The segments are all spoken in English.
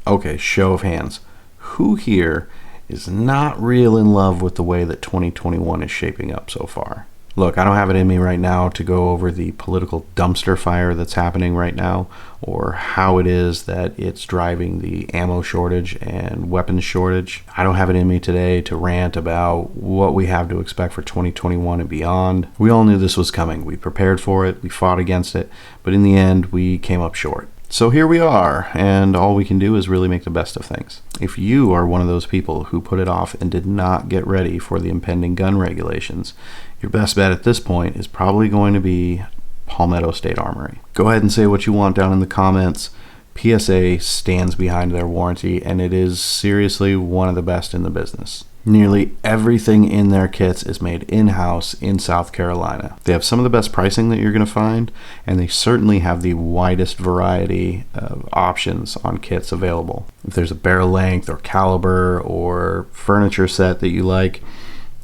Okay, show of hands. Who here is not real in love with the way that 2021 is shaping up so far? Look, I don't have it in me right now to go over the political dumpster fire that's happening right now, or how it is that it's driving the ammo shortage and weapons shortage. I don't have it in me today to rant about what we have to expect for 2021 and beyond. We all knew this was coming. We prepared for it, we fought against it, but in the end, we came up short. So here we are, and all we can do is really make the best of things. If you are one of those people who put it off and did not get ready for the impending gun regulations, your best bet at this point is probably going to be Palmetto State Armory. Go ahead and say what you want down in the comments. PSA stands behind their warranty, and it is seriously one of the best in the business. Nearly everything in their kits is made in-house in South Carolina. They have some of the best pricing that you're going to find, and they certainly have the widest variety of options on kits available. If there's a barrel length or caliber or furniture set that you like,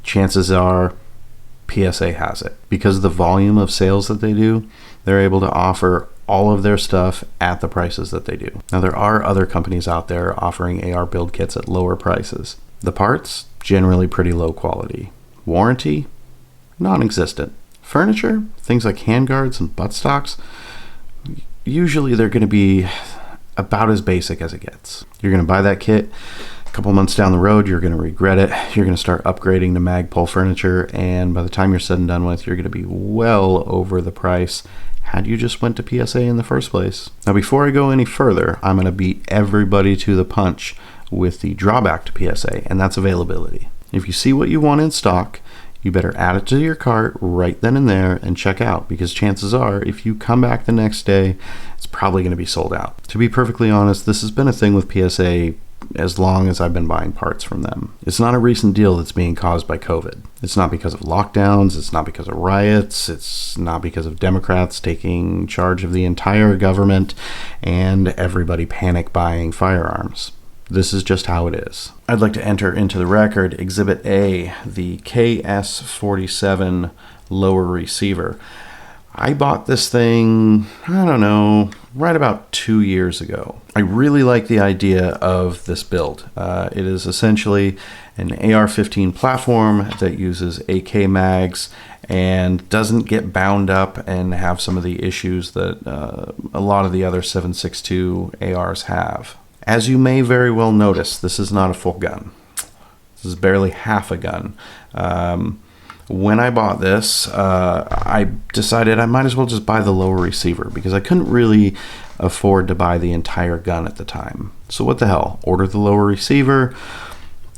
chances are PSA has it. Because of the volume of sales that they do, they're able to offer all of their stuff at the prices that they do. Now, there are other companies out there offering AR build kits at lower prices. The parts, generally pretty low quality. Warranty, non-existent. Furniture, things like handguards and buttstocks, usually they're going to be about as basic as it gets. You're going to buy that kit, a couple months down the road, you're going to regret it. You're going to start upgrading to Magpul furniture, and by the time you're said and done with, you're going to be well over the price had you just went to PSA in the first place. Now, before I go any further, I'm going to beat everybody to the punch with the drawback to PSA, and that's availability. If you see what you want in stock, you better add it to your cart right then and there and check out, because chances are if you come back the next day, it's probably going to be sold out. To be perfectly honest, this has been a thing with PSA as long as I've been buying parts from them. It's not a recent deal that's being caused by COVID. It's not because of lockdowns, it's not because of riots, it's not because of Democrats taking charge of the entire government and everybody panic buying firearms. This is just how it is. I'd like to enter into the record Exhibit A, the KS-47 lower receiver. I bought this thing, I don't know, right about 2 years ago. I really like the idea of this build. It is essentially an AR-15 platform that uses AK mags and doesn't get bound up and have some of the issues that a lot of the other 7.62 ARs have. As you may very well notice, this is not a full gun. This is barely half a gun. When I bought this, I decided I might as well just buy the lower receiver because I couldn't really afford to buy the entire gun at the time. So what the hell? Order the lower receiver,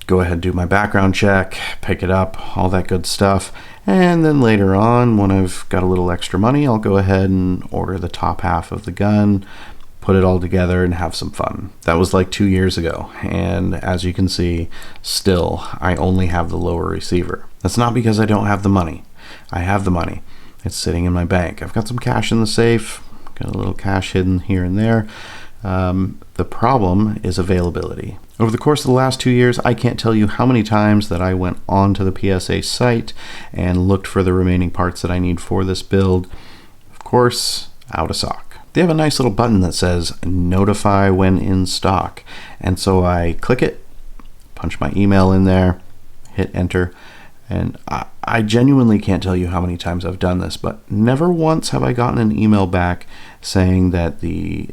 go ahead and do my background check, pick it up, all that good stuff. And then later on, when I've got a little extra money, I'll go ahead and order the top half of the gun, put it all together and have some fun. That was like 2 years ago, and as you can see, still I only have the lower receiver. That's not because I don't have the money. I have the money. It's sitting in my bank. I've got some cash in the safe, got a little cash hidden here and there. The problem is availability. Over the course of the last 2 years, I can't tell you how many times that I went onto the PSA site and looked for the remaining parts that I need for this build. Of course, out of stock. They have a nice little button that says notify when in stock. And so I click it, punch my email in there, hit enter. And I genuinely can't tell you how many times I've done this, but never once have I gotten an email back saying that the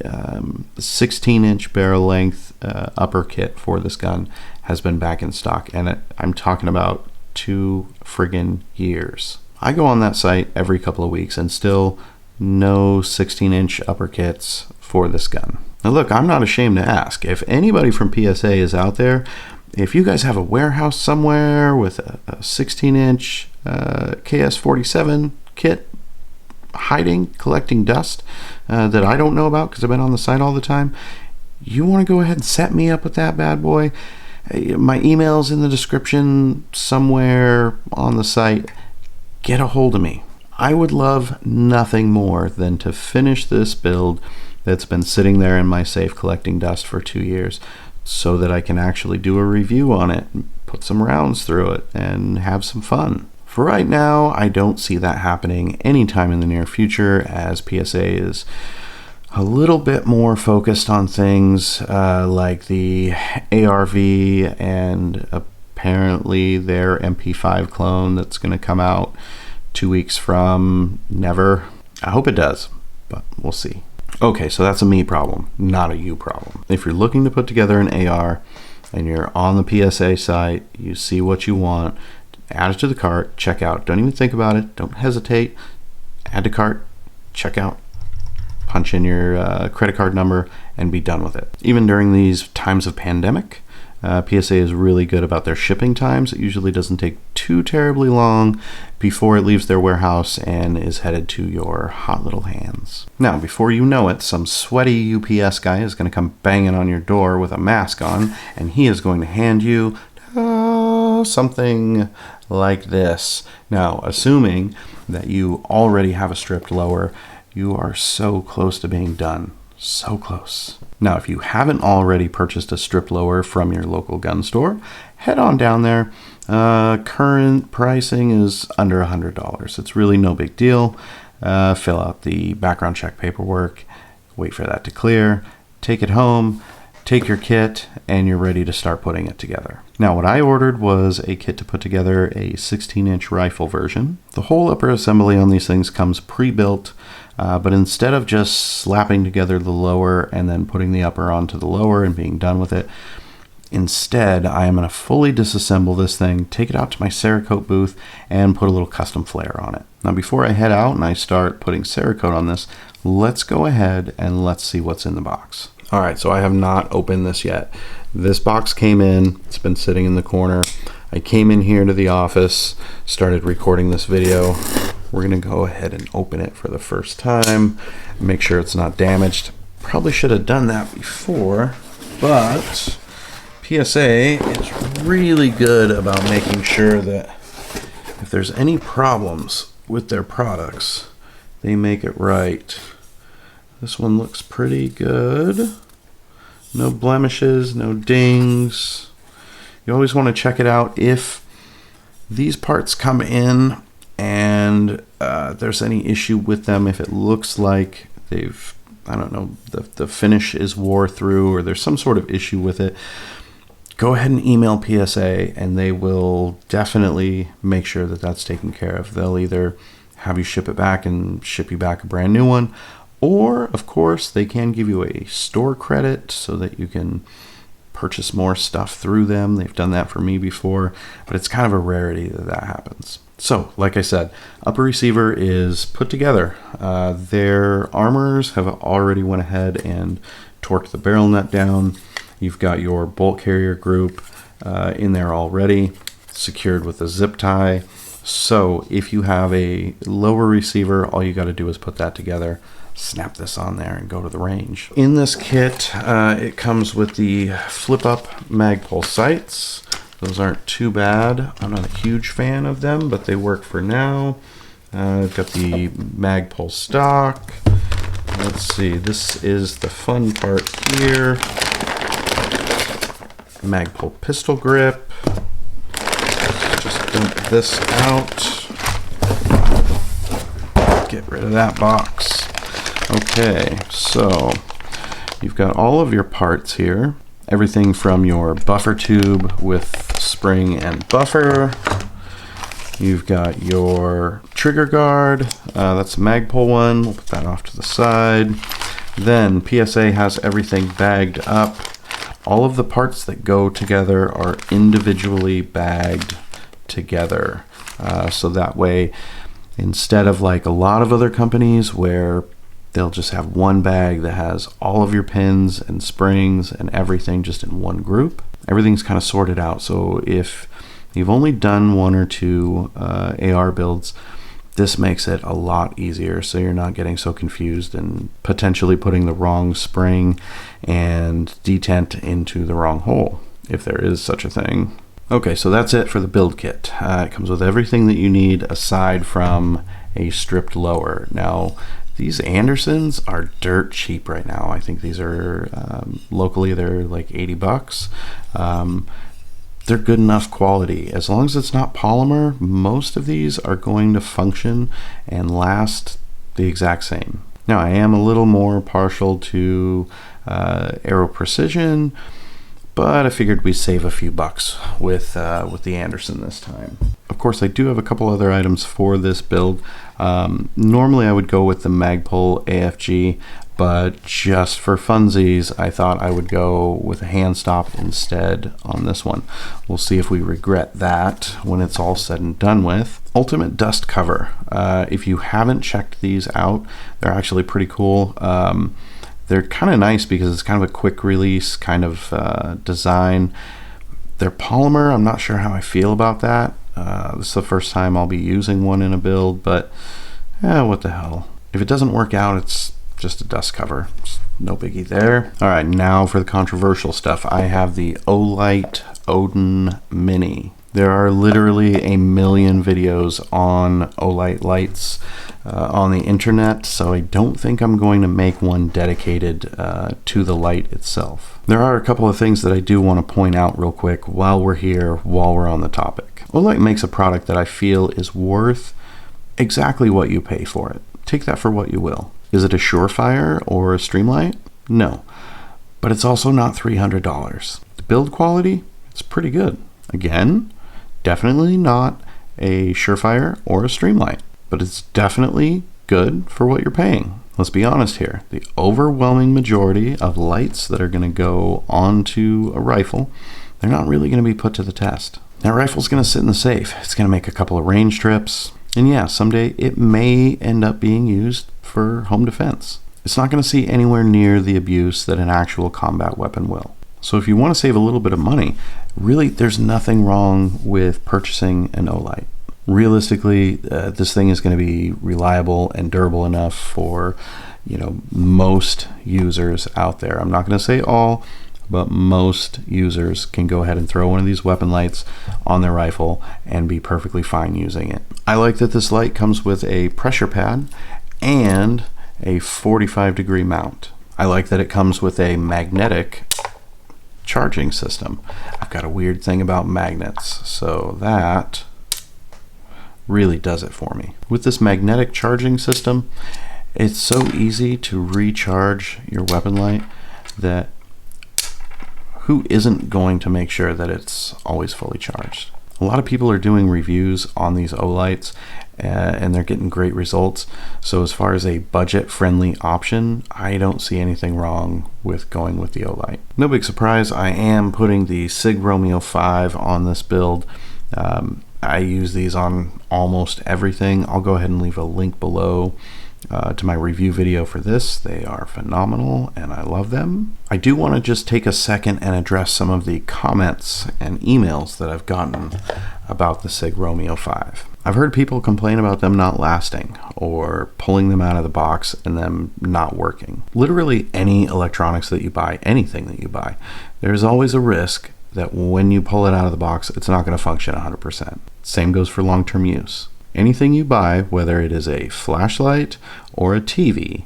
16-inch barrel length upper kit for this gun has been back in stock. And I'm talking about 2 friggin' years. I go on that site every couple of weeks and still no 16-inch upper kits for this gun. Now look, I'm not ashamed to ask. If anybody from PSA is out there, if you guys have a warehouse somewhere with a 16-inch KS-47 kit hiding, collecting dust that I don't know about because I've been on the site all the time, you want to go ahead and set me up with that bad boy? My email's in the description somewhere on the site. Get a hold of me. I would love nothing more than to finish this build that's been sitting there in my safe collecting dust for 2 years so that I can actually do a review on it, put some rounds through it, and have some fun. For right now, I don't see that happening anytime in the near future, as PSA is a little bit more focused on things like the ARV and apparently their MP5 clone that's going to come out 2 weeks from never. I hope it does, but we'll see. Okay, so that's a me problem, not a you problem. If you're looking to put together an AR and you're on the PSA site, you see what you want, add it to the cart, check out. Don't even think about it. Don't hesitate. Add to cart, check out, punch in your credit card number, and be done with it. Even during these times of pandemic, PSA is really good about their shipping times. It usually doesn't take too terribly long before it leaves their warehouse and is headed to your hot little hands. Now, before you know it, some sweaty UPS guy is going to come banging on your door with a mask on, and he is going to hand you something like this. Now, assuming that you already have a stripped lower, you are so close to being done. So close. Now, if you haven't already purchased a stripped lower from your local gun store, head on down there. Current pricing is under $100. It's really no big deal. Fill out the background check paperwork, wait for that to clear, take it home, take your kit, and you're ready to start putting it together. Now, what I ordered was a kit to put together a 16-inch rifle version. The whole upper assembly on these things comes pre-built, but instead of just slapping together the lower and then putting the upper onto the lower and being done with it, instead I am going to fully disassemble this thing, take it out to my Cerakote booth, and put a little custom flare on it. Now, before I head out and I start putting Cerakote on this, let's go ahead and let's see what's in the box. All right, so I have not opened this yet. This box came in, it's been sitting in the corner. I came in here to the office, started recording this video. We're gonna go ahead and open it for the first time, make sure it's not damaged. Probably should have done that before, but PSA is really good about making sure that if there's any problems with their products, they make it right. This one looks pretty good. No blemishes, no dings. You always want to check it out if these parts come in and there's any issue with them. If it looks like they've, I don't know, the finish is wore through or there's some sort of issue with it, go ahead and email PSA and they will definitely make sure that that's taken care of. They'll either have you ship it back and ship you back a brand new one, or, of course, they can give you a store credit so that you can purchase more stuff through them. They've done that for me before, but it's kind of a rarity that that happens. So, like I said, upper receiver is put together. Their armors have already went ahead and torqued the barrel nut down. You've got your bolt carrier group in there already, secured with a zip tie. So, if you have a lower receiver, all you got to do is put that together, snap this on there, and go to the range. In this kit, it comes with the flip-up Magpul Sights. Those aren't too bad. I'm not a huge fan of them, but they work for now. I've got the Magpul stock. Let's see, this is the fun part here. Magpul pistol grip. Just dump this out. Get rid of that box. Okay, so you've got all of your parts here. Everything from your buffer tube with spring and buffer. You've got your trigger guard. That's a Magpul one. We'll put that off to the side. Then PSA has everything bagged up. All of the parts that go together are individually bagged together. So that way, instead of like a lot of other companies where they'll just have one bag that has all of your pins and springs and everything just in one group, everything's kind of sorted out. So if you've only done one or two AR builds, this makes it a lot easier, so you're not getting so confused and potentially putting the wrong spring and detent into the wrong hole, if there is such a thing. Okay, so that's it for the build kit. It comes with everything that you need aside from a stripped lower. Now, these Andersons are dirt cheap right now. I think these are locally they're like 80 bucks. They're good enough quality. As long as it's not polymer, most of these are going to function and last the exact same. Now, I am a little more partial to Aero Precision, but I figured we'd save a few bucks with the Anderson this time. Of course, I do have a couple other items for this build. Normally I would go with the Magpul AFG, but just for funsies, I thought I would go with a hand stop instead on this one. We'll see if we regret that when it's all said and done with. Ultimate dust cover. If you haven't checked these out, they're actually pretty cool. They're kind of nice because it's kind of a quick release kind of design. They're polymer. I'm not sure how I feel about that. This is the first time I'll be using one in a build, but what the hell. If it doesn't work out, it's just a dust cover. It's no biggie there. All right, now for the controversial stuff. I have the Olight Odin Mini. There are literally a million videos on Olight lights on the internet, so I don't think I'm going to make one dedicated to the light itself. There are a couple of things that I do want to point out real quick while we're here, while we're on the topic. Olight makes a product that I feel is worth exactly what you pay for it. Take that for what you will. Is it a Surefire or a Streamlight? No, but it's also not $300. The build quality, it's pretty good. Again, definitely not a Surefire or a Streamlight, but it's definitely good for what you're paying. Let's be honest here. The overwhelming majority of lights that are going to go onto a rifle, they're not really going to be put to the test. That rifle's going to sit in the safe. It's going to make a couple of range trips, and yeah, someday it may end up being used for home defense. It's not going to see anywhere near the abuse that an actual combat weapon will. So if you want to save a little bit of money, really there's nothing wrong with purchasing an Olight. Realistically, this thing is going to be reliable and durable enough for, most users out there. I'm not going to say all, but most users can go ahead and throw one of these weapon lights on their rifle and be perfectly fine using it. I like that this light comes with a pressure pad and a 45-degree mount. I like that it comes with a magnetic charging system. I've got a weird thing about magnets, so that really does it for me. With this magnetic charging system, it's so easy to recharge your weapon light that who isn't going to make sure that it's always fully charged? A lot of people are doing reviews on these Olights and they're getting great results. So as far as a budget-friendly option, I don't see anything wrong with going with the Olight. No big surprise, I am putting the Sig Romeo 5 on this build. I use these on almost everything. I'll go ahead and leave a link below to my review video for this. They are phenomenal and I love them. I do want to just take a second and address some of the comments and emails that I've gotten about the Sig Romeo 5. I've heard people complain about them not lasting or pulling them out of the box and them not working. Literally any electronics that you buy, anything that you buy, there's always a risk that when you pull it out of the box, it's not going to function 100%. Same goes for long-term use. Anything you buy, whether it is a flashlight or a TV,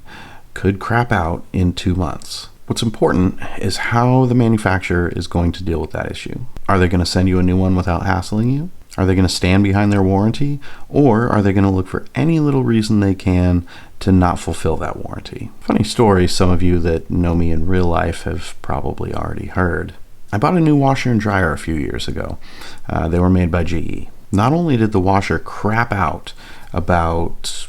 could crap out in 2 months. What's important is how the manufacturer is going to deal with that issue. Are they going to send you a new one without hassling you? Are they going to stand behind their warranty? Or are they going to look for any little reason they can to not fulfill that warranty? Funny story, some of you that know me in real life have probably already heard. I bought a new washer and dryer a few years ago. They were made by GE. Not only did the washer crap out about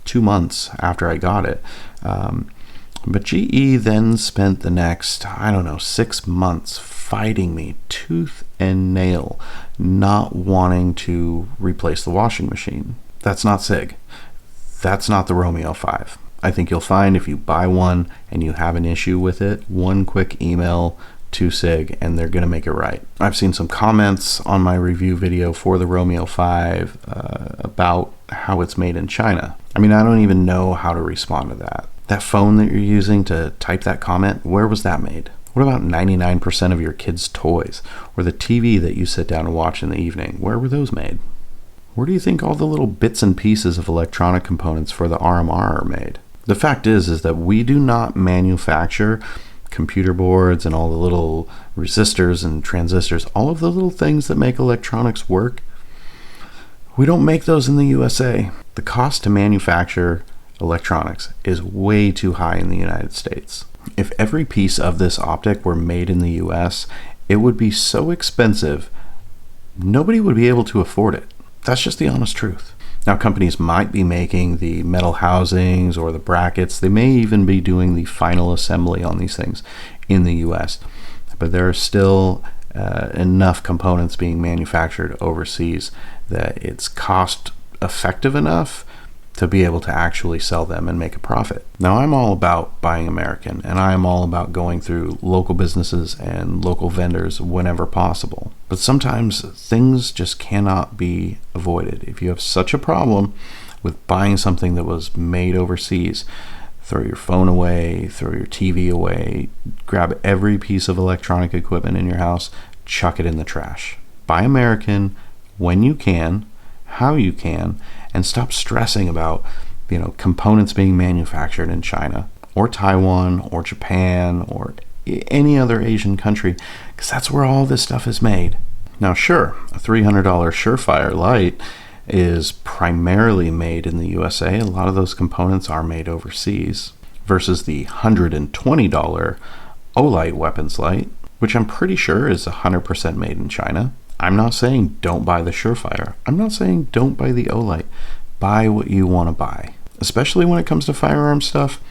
2 months after I got it, but GE then spent the next, 6 months fighting me tooth and nail, not wanting to replace the washing machine. That's not Sig. That's not the Romeo 5. I think you'll find if you buy one and you have an issue with it, one quick email to Sig and they're going to make it right. I've seen some comments on my review video for the Romeo 5 about how it's made in China. I don't even know how to respond to that. That phone that you're using to type that comment, where was that made? What about 99% of your kids' toys? Or the TV that you sit down and watch in the evening? Where were those made? Where do you think all the little bits and pieces of electronic components for the RMR are made? The fact is that we do not manufacture computer boards and all the little resistors and transistors, all of the little things that make electronics work. We don't make those in the USA. The cost to manufacture electronics is way too high in the United States. If every piece of this optic were made in the US, it would be so expensive, nobody would be able to afford it. That's just the honest truth. Now, companies might be making the metal housings or the brackets. They may even be doing the final assembly on these things in the US, but there are still enough components being manufactured overseas that it's cost effective enough to be able to actually sell them and make a profit. Now, I'm all about buying American, and I am all about going through local businesses and local vendors whenever possible. But sometimes things just cannot be avoided. If you have such a problem with buying something that was made overseas, throw your phone away, throw your TV away, grab every piece of electronic equipment in your house, chuck it in the trash. Buy American when you can, how you can, and stop stressing about, components being manufactured in China or Taiwan or Japan or any other Asian country, because that's where all this stuff is made. Now, sure, a $300 Surefire light is primarily made in the USA. A lot of those components are made overseas, versus the $120 Olight weapons light, which I'm pretty sure is 100% made in China. I'm not saying don't buy the Surefire. I'm not saying don't buy the Olight. Buy what you want to buy. Especially when it comes to firearm stuff,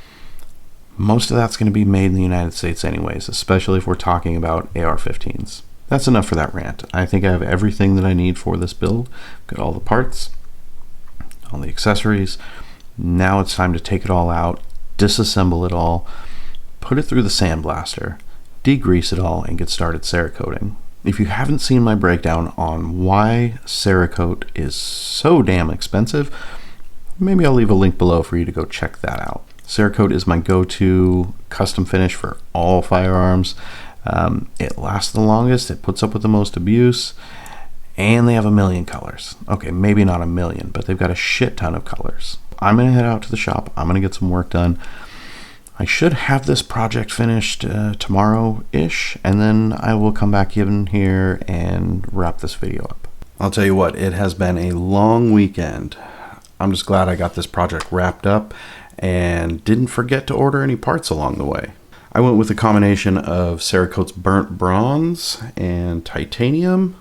most of that's going to be made in the United States anyways, especially if we're talking about AR-15s. That's enough for that rant. I think I have everything that I need for this build. Got all the parts, all the accessories. Now it's time to take it all out, disassemble it all, put it through the sandblaster, degrease it all, and get started Cerakoting. If you haven't seen my breakdown on why Cerakote is so damn expensive, maybe I'll leave a link below for you to go check that out. Cerakote is my go-to custom finish for all firearms. It lasts the longest, it puts up with the most abuse, and they have 1 million colors. Okay, maybe not 1 million, but they've got a shit ton of colors. I'm going to head out to the shop. I'm going to get some work done. I should have this project finished tomorrow-ish, and then I will come back in here and wrap this video up. I'll tell you what, it has been a long weekend. I'm just glad I got this project wrapped up and didn't forget to order any parts along the way. I went with a combination of Cerakote's burnt bronze and titanium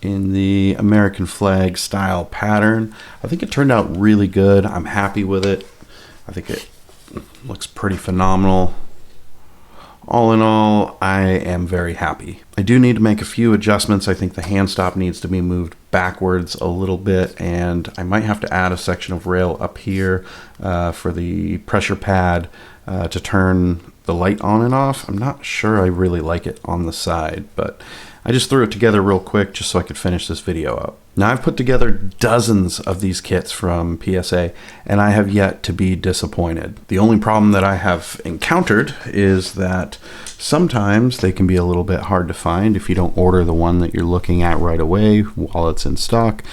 in the American flag style pattern. I think it turned out really good. I'm happy with it. I think it looks pretty phenomenal. All in all, I am very happy. I do need to make a few adjustments. I think the hand stop needs to be moved backwards a little bit, and I might have to add a section of rail up here for the pressure pad to turn the light on and off. I'm not sure I really like it on the side, but I just threw it together real quick just so I could finish this video up. Now, I've put together dozens of these kits from PSA, and I have yet to be disappointed. The only problem that I have encountered is that sometimes they can be a little bit hard to find if you don't order the one that you're looking at right away while it's in stock.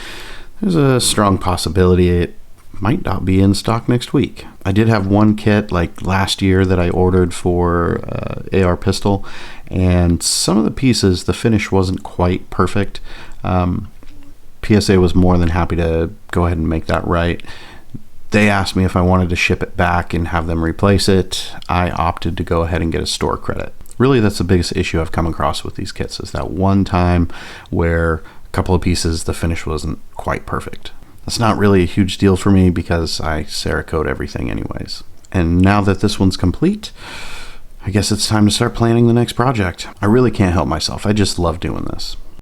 There's a strong possibility it might not be in stock next week. I did have one kit like last year that I ordered for AR pistol, and some of the pieces, the finish wasn't quite perfect. PSA was more than happy to go ahead and make that right. They asked me if I wanted to ship it back and have them replace it. I opted to go ahead and get a store credit. Really, that's the biggest issue I've come across with these kits, is that one time where a couple of pieces, the finish wasn't quite perfect. That's not really a huge deal for me because I Cerakote everything anyways. And now that this one's complete, I guess it's time to start planning the next project. I really can't help myself. I just love doing this.